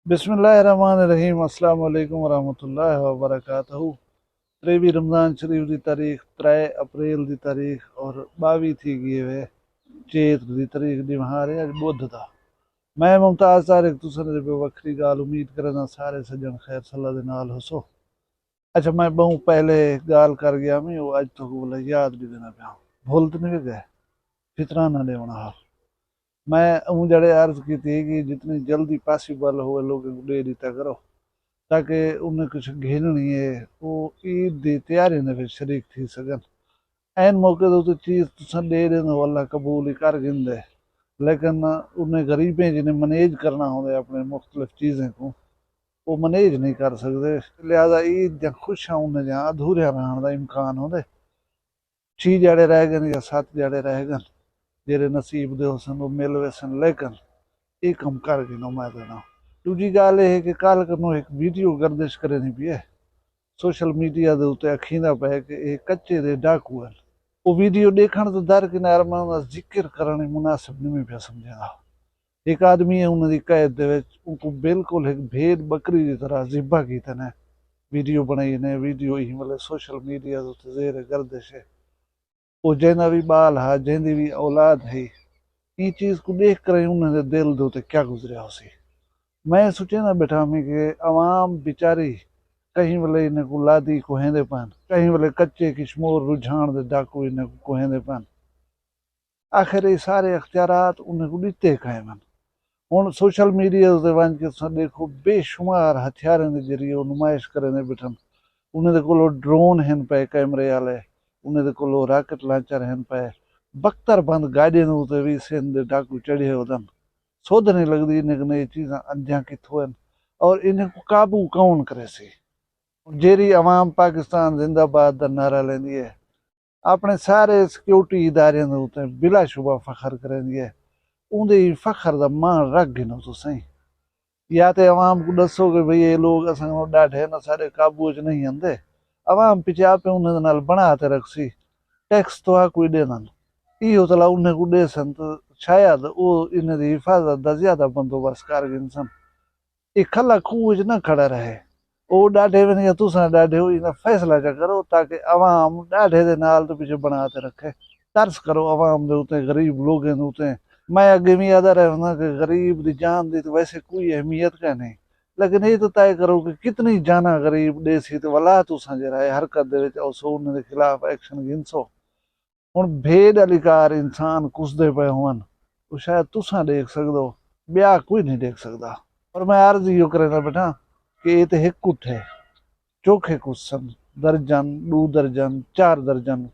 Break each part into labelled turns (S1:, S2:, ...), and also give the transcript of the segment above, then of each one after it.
S1: बिस्मिल्लाहिर्रहमानिर्रहीम। अस्सलाम वालेकुम वरहमतुल्लाहि वबरकातुहू। 23 रमज़ान शरीफ की तारीख 3 अप्रैल की तारीख और 22 थी गई है चेत की तारीख दिहाड़े अज बुध दा। मैं मुमताज़ तारिक तुसन पे वक्री गाल उम्मीद करना सारे सज्जन खैर सलाह दे नाल हसो। अच्छा मैं बहु पहले गाल कर गया मैं वो अज तो बोला याद भी देना पाया भूल तो नहीं गए फितरा ना देना। मैं हूँ जड़े अर्ज की थी कि जितनी जल्दी पॉसिबल हो लोगों को दे दिता करो ताकि उन्हें कुछ घेरनी है वो ईद की तैयारी ने फिर शरीक थी सकन। ऐन मौके तो चीज़ तुसन दे देना अल्लाह कबूल ही कर गिंदे, लेकिन उन्हें गरीबें जिन्हें मैनेज करना होंगे अपने मुख्तलिफ चीज़ें को वो मैनेज नहीं कर सकते। लिहाजा ईद जहाँ खुश हैं उन्हें जहाँ अधूरे रहने का इम्कान होंगे 6 जड़े रह गए या 7 जड़े रह गए जेरे नसीब दे हुसन वो मिल वैसन, लेकिन ये कम कर गिनो मैं देना। दूजी गल यह है कि कल कनो एक वीडियो गर्दिश करनी पी है सोशल मीडिया के उत्ते अखींदा पे कि ये कच्चे दे डाकू हैं। वो वीडियो देखण तो दरकिनार मैं उनका जिक्र करने मुनासिब नहीं पिया समझा। एक आदमी है उन्होंने कैद दे विच उनको बिल्कुल एक भेद बकरी की तरह जिब्बा कीते ने वीडियो बनाई ने वीडियो ही मतलब सोशल मीडिया के उत्ते जेर गर्दिश है। वो जैना भी बाल है जैंदी भी औलाद है ये चीज़ को देख कर उन्होंने दिल दे उत्ते क्या गुजरिया उसी। मैं सोचे ना बैठा में कि अवाम बेचारी कहीं वाले इन्हें को लादी कोहेंदे पान कहीं वाले कच्चे किशमोर रुझान दे डाकू इन्हें को कोहेंदे पान। आखिर ये सारे अख्तियारात उन्हें को दिते कहे मन हुण सोशल मीडिया ते वंज के तुसां देखो बेशुमार हथियारों के जरिए नुमाइश करने बैठन। उन्हें कोलो ड्रोन हैं पे कैमरे वाले उन्हें कोलो रॉकेट लॉन्चर हैं पे बख्तर बंद गाड़ियों उत्ते भी सिंध डाकू चढ़े होदन। सोध नहीं लगती इन्हें ये चीज़ां अद्या किथों हैं और इन्हें को काबू कौन करे सी। जेरी अवाम पाकिस्तान जिंदाबाद का नारा लेंदी है अपने सारे सिक्योरिटी इदारे उत्ते बिला शुबा फखर करेंदी है उनके फखर का मान रख गिनो तो सही। या तो अवाम को दसो कि भाई ये लोग असां डाढ़े न सारे काबू च नहीं आंदे अवाम पिछे आपे उन्हें नाल बना ते रखसी टैक्स तो आ कोई देना इहो तला उन्हें को दे सन तो शायद वो इन्हें दी हिफाजत का ज्यादा बंदोबस्त कर गिन सन। ये खला खूह च न खड़ा रहे वो डाढ़े बन या तुसां डाढ़े हो इन्हें फैसला चा करो ताकि अवाम डाढ़े दे नाल तो पिछे बना ते रखे। तरस करो अवाम दे उते गरीब लोगों दे उते। मैं अगे भी याद रहना कि गरीब की जान दी तो वैसे कोई अहमियत का नहीं, लेकिन ये तो तय करो कि कितनी जाना गरीब दे सी तो वला तुसां जरा हरकत दे विच औसो उन्हें दे खिलाफ एक्शन गिनसो। हुण भेड अलिकार इंसान कुसदे पे होवन वो शायद तुसां देख सकदो ब्याह कोई नहीं देख सकदा। और मैं अर्ज यो करना बेटा कि ये तो एक कुत है चोखे कुछ सन दर्जन 2 दर्जन 4 दर्जन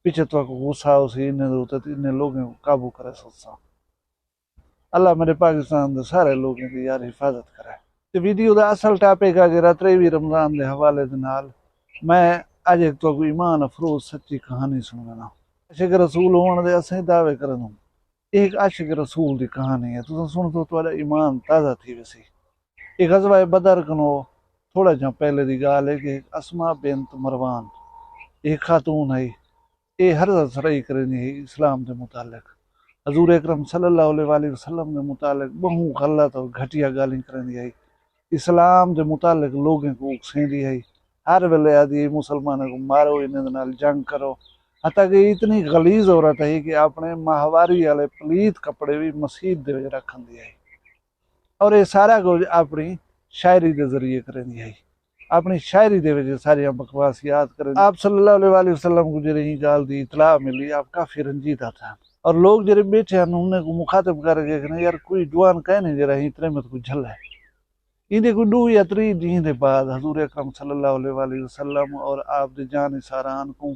S1: पीछे तो गुस्सा उसी इन्हें होते इन्हें लोगों को काबू करे सोचा। अल्लाह मेरे पाकिस्तान के सारे लोगों की यार हिफाजत करे। ते वीडियो का असल टॉपिक है जरा 23 रमजान के हवाले दे नाल मैं अज एक तो ईमान अफरोज सच्ची कहानी सुनना। आशिक रसूल होने दे असें दावे करन एक आशिक रसूल की कहानी है तुम सुन तो तुम्हारा ईमान ताज़ा थी वैसी। एक गज़वा बदर कनो थोड़ा जा पहले की गाल है कि अस्मा बिनत मरवान एक खातून है ये हर सराई करनी है इस्लाम के मुतालिक हजूर अकरम सल्लल्लाहु अलैहि वसल्लम के मुतालिक बहु गलत और घटिया गाली करनी है इस्लाम के मुतालिक लोगों को उकसेंदी है हर वेले आदि मुसलमानों को मारो इन्हें नाल जंग करो। हता कि इतनी गलीज औरत है कि अपने माहवारी वाले पलीत कपड़े भी मसीत दे विच रखंदी है और ये सारा कुछ अपनी शायरी के जरिए करेंदी है अपनी शायरी दे विच सारिया बकवास याद करें। आप सल्लल्लाहु अलैहि वसल्लम को जरी गाल दी इतला मिली आप काफी रंजीदा था और लोग जरे बैठे हैं उन्हें को मुखातिब करके यार कोई जवान कह नहीं जरा इतने मत को झल है इन्हें को 2 या 3 दिन के बाद हजूर अकरम सल्लल्लाहु अलैहि वसल्लम और आप दी जान सारान को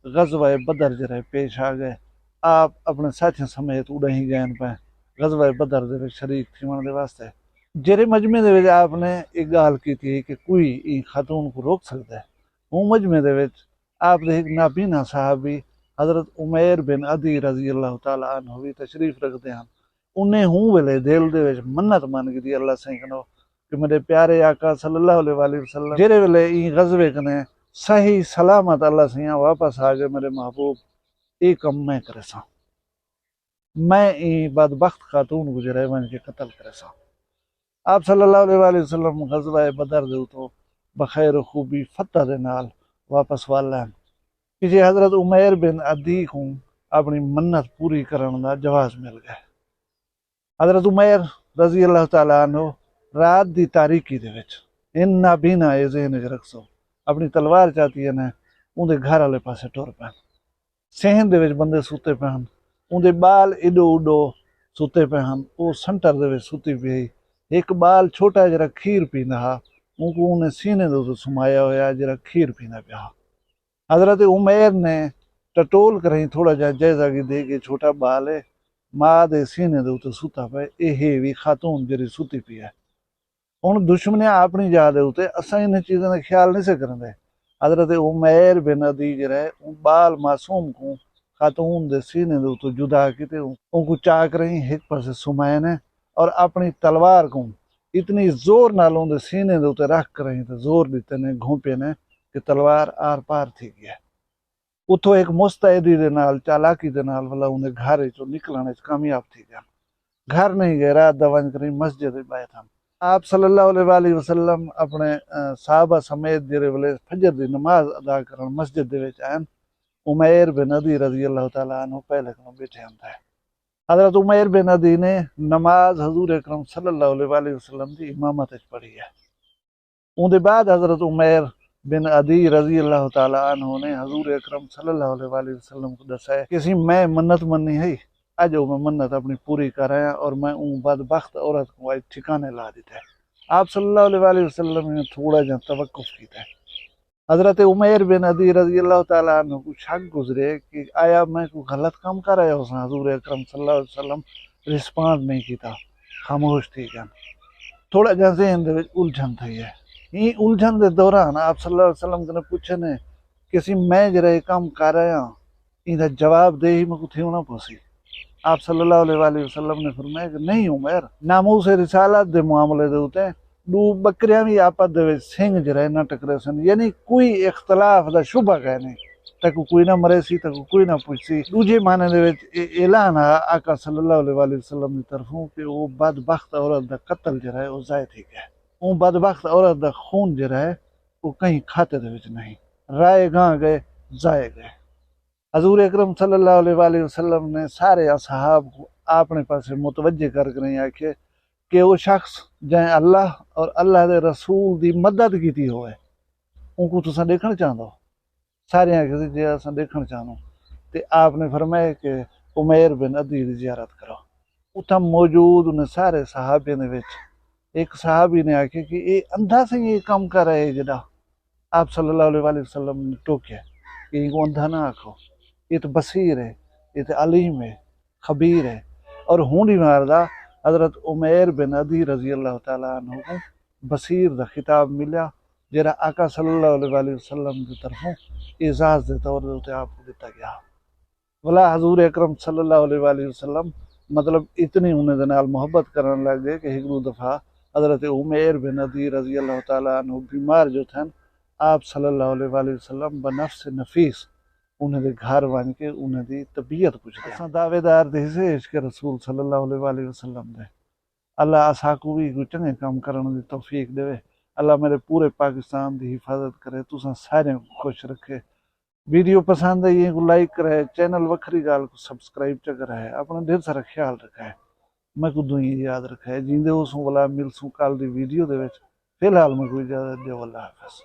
S1: गज़वा बदर जरा पेश आ गए। आप अपने साथियों समेत उड़ही गए पे गज़वा बदर दे शरीक थीवन दे वास्ते जेरे मजमे दे विच आपने एक गाल की थी कि कोई ई खातून को रोक सकता है। वो मजमे दे विच आप दे एक नाबीना साहबी हजरत उमैर बिन अदी रजी अल्लाह तआला अन्हु भी तशरीफ रखते हैं। उन्हें हूँ वेले दिल दे विच मन्नत मान की अल्लाह से कि मेरे प्यारे आका सल्लल्लाहु अलैहि वसल्लम जेरे वेले ई गज़वे कने सही सलामत अल्लाह से वापस आ गए मेरे महबूब ये कम मैं करे सा मैं ई बदबख्त खातून गुजरे मन के कत्ल करे सा। آپ صلی اللہ علیہ وسلم غزوہ بدر دے تو بخیر خوبی فتح دے نال واپس والن کہ حضرت عمیر بن عدی کو اپنی منت پوری کرن دا جواز مل گیا۔ حضرت عمیر رضی اللہ تعالیٰ عنہ رات دی تاریکی دے وچ ان نابینا اے ذہن وچ رکھسو اپنی تلوار چاہتی ہے نا اندے گھر والے پاسے ٹر پین، صحن دے وچ بندے سوتے پے ہن، اندے بال ایڈو اڈو سوتے پے ہن، او سنٹر دے وچ سوتی پئی، ایک بال چھوٹا جرا کھیر پیندا ہا اون کو انہیں سینے دے تے سمایا ہویا جرا کھیر پیندا پیا۔ حضرت عمیر نے ٹٹول کریں تھوڑا جا جائزہ کی دے کہ چھوٹا بال ہے ماں دے سینے دے تے سوتا پے، اے وی خاتون جری سوتی پئی ہے۔ ہن دشمنے اپنی جا دے تے اساں انہاں چیزاں دا خیال نہیں سے کرندے۔ حضرت عمیر بن عدی جڑا ہے بال معصوم کو خاتون دے سینے دے تے جدا کیتے ان کو چاک رہی ایک پاسے سمائے نے اور اپنی تلوار کو اتنی زور نال دے سینے دے تے رکھ کر رہی تے زور دیتے نے گھونپے نے کہ تلوار آر پار تھی گیا۔ اتھوں ایک مستعدی دے نال چالاکی دے نال والا انہیں گھر چوں نکلنے وچ کامیاب تھی گیا۔ گھر نہیں گئے رات دوان کری مسجد بیٹھ ہم۔ آپ صلی اللہ علیہ وآلہ وسلم اپنے صحابہ سمیت جڑے ویلے فجر دی نماز ادا کرن مسجد دے وچ آئن، عمیر بن عدی رضی اللہ تعالیٰ عنہ پہلے کھلوں بیٹھے ہوندا ہے۔ حضرت عمیر بن عدی نے نماز حضور اکرم صلی اللہ علیہ وآلہ وسلم دی امامت وچ پڑھی ہے۔ اون دے بعد حضرت عمیر بن عدی رضی اللہ تعالیٰ عنہ نے حضور اکرم صلی اللہ علیہ وآلہ وسلم کو دسا ہے کہ میں منت مننی ہے اج میں منت اپنی پوری کر رہا ہوں اور میں اون بدبخت عورت کو آج ٹھکانے لا دیتا ہے۔ آپ صلی اللہ علیہ وآلہ وسلم نے تھوڑا جا توقف کیتا ہے۔ حضرت عمیر بن عدی رضی اللہ تعالیٰ عنہ کو شک گزرے کہ آیا میں کوئی غلط کام کر رہا ہوں۔ حضور اکرم صلی اللہ علیہ وسلم رسپانڈ نہیں کیتا، خاموش تھی گیا۔ تھوڑا جا ذہن دے وچ الجھن تھی ہے۔ یہ الجھن دے دوران آپ صلی اللہ علیہ وسلم نے پوچھے نے کہ میں جڑا یہ کام کر رہا ہوں ان دا جواب دے ہی میں کو تھی ہونا پوسی۔ آپ صلی اللہ علیہ وآلہ وسلم نے فرمایا کہ نہیں عمر، ناموس رسالت دے معاملے دے ہوتے دو بکریاں بھی آپس دے وچ سنگ جڑے نہ ٹکرے سن، یعنی کوئی اختلاف دا شبہ ہے نہیں، تک کوئی نہ مرے سی تک کوئی نہ پوچھ سی۔ دوجے معنی دے وچ اعلان ہے آقا صلی اللہ علیہ وآلہ وسلم دی طرفوں کہ وہ بدبخت عورت دا قتل جڑا ہے وہ ضائع تھی گیا۔ وہ بدبخت عورت دا خون جڑا ہے وہ کہیں کھاتے دے وچ نہیں، رائے گاں گئے ضائع گئے۔ حضور اکرم صلی اللہ علیہ وآلہ وسلم نے سارے اصحاب کو اپنے پاسے متوجہ کر کے آکھے کہ وہ شخص جائیں اللہ اور اللہ دے رسول دی مدد کیتی ہوئے ان کو تساں دیکھنا چاہندو، سارے آکھے جی اساں دیکھنا چاہندو، تے آپ نے فرمایا کہ عمیر بن عدی دی زیارت کرو۔ اتھا موجود انہیں سارے صحابے دے وچ ایک صحابی نے آکھے کہ یہ اندھا سے یہ کام کر رہے ہیں جڑا۔ آپ صلی اللہ علیہ وآلہ وسلم نے ٹوکیا کہ ان کو اندھا نہ آکھو، یہ تو بصیر ہے، یہ تو علیم ہے، خبیر ہے۔ اور ہونی ماردہ حضرت عمیر بن عدی رضی اللہ تعالیٰ عنہ کو بصیر دا خطاب ملیا جڑا آقا صلی اللہ علیہ وآلہ وسلم کی طرفوں اعزاز دے طور دے آپ کو دیتا گیا۔ بلا حضور اکرم صلی اللہ علیہ وآلہ وسلم مطلب اتنی انہیں دے نال محبت کرنے لگ گئے کہ ایک دو دفعہ حضرت عمیر بن عدی رضی اللہ تعالیٰ عنہ بیمار جو تھے آپ صلی اللہ علیہ وآلہ وسلم بنفس نفیس انہیں دے گھر وان کے انہیں دی طبیعت پوچھتے ہیں۔ دعوے دار دے سے عشق رسول صلی اللہ علیہ وآلہ وسلم دے۔ اللہ اسا کو بھی کوئی چنگے کام کرنے دی توفیق دے۔ اللہ میرے پورے پاکستان دی حفاظت کرے، تساں سارے خوش رکھے۔ ویڈیو پسند ہے یہ کو لائک کرے، چینل وکھری گال کو سبسکرائب چکر ہے، اپنا ڈھیر سارا خیال رکھا ہے۔ میں کو دعائیں یاد رکھا ہے، جیندے ہو سوں والا مل سوں کال دی ویڈیو دے وچ۔ فی الحال میں کوئی اجازت دیو، اللہ حافظ۔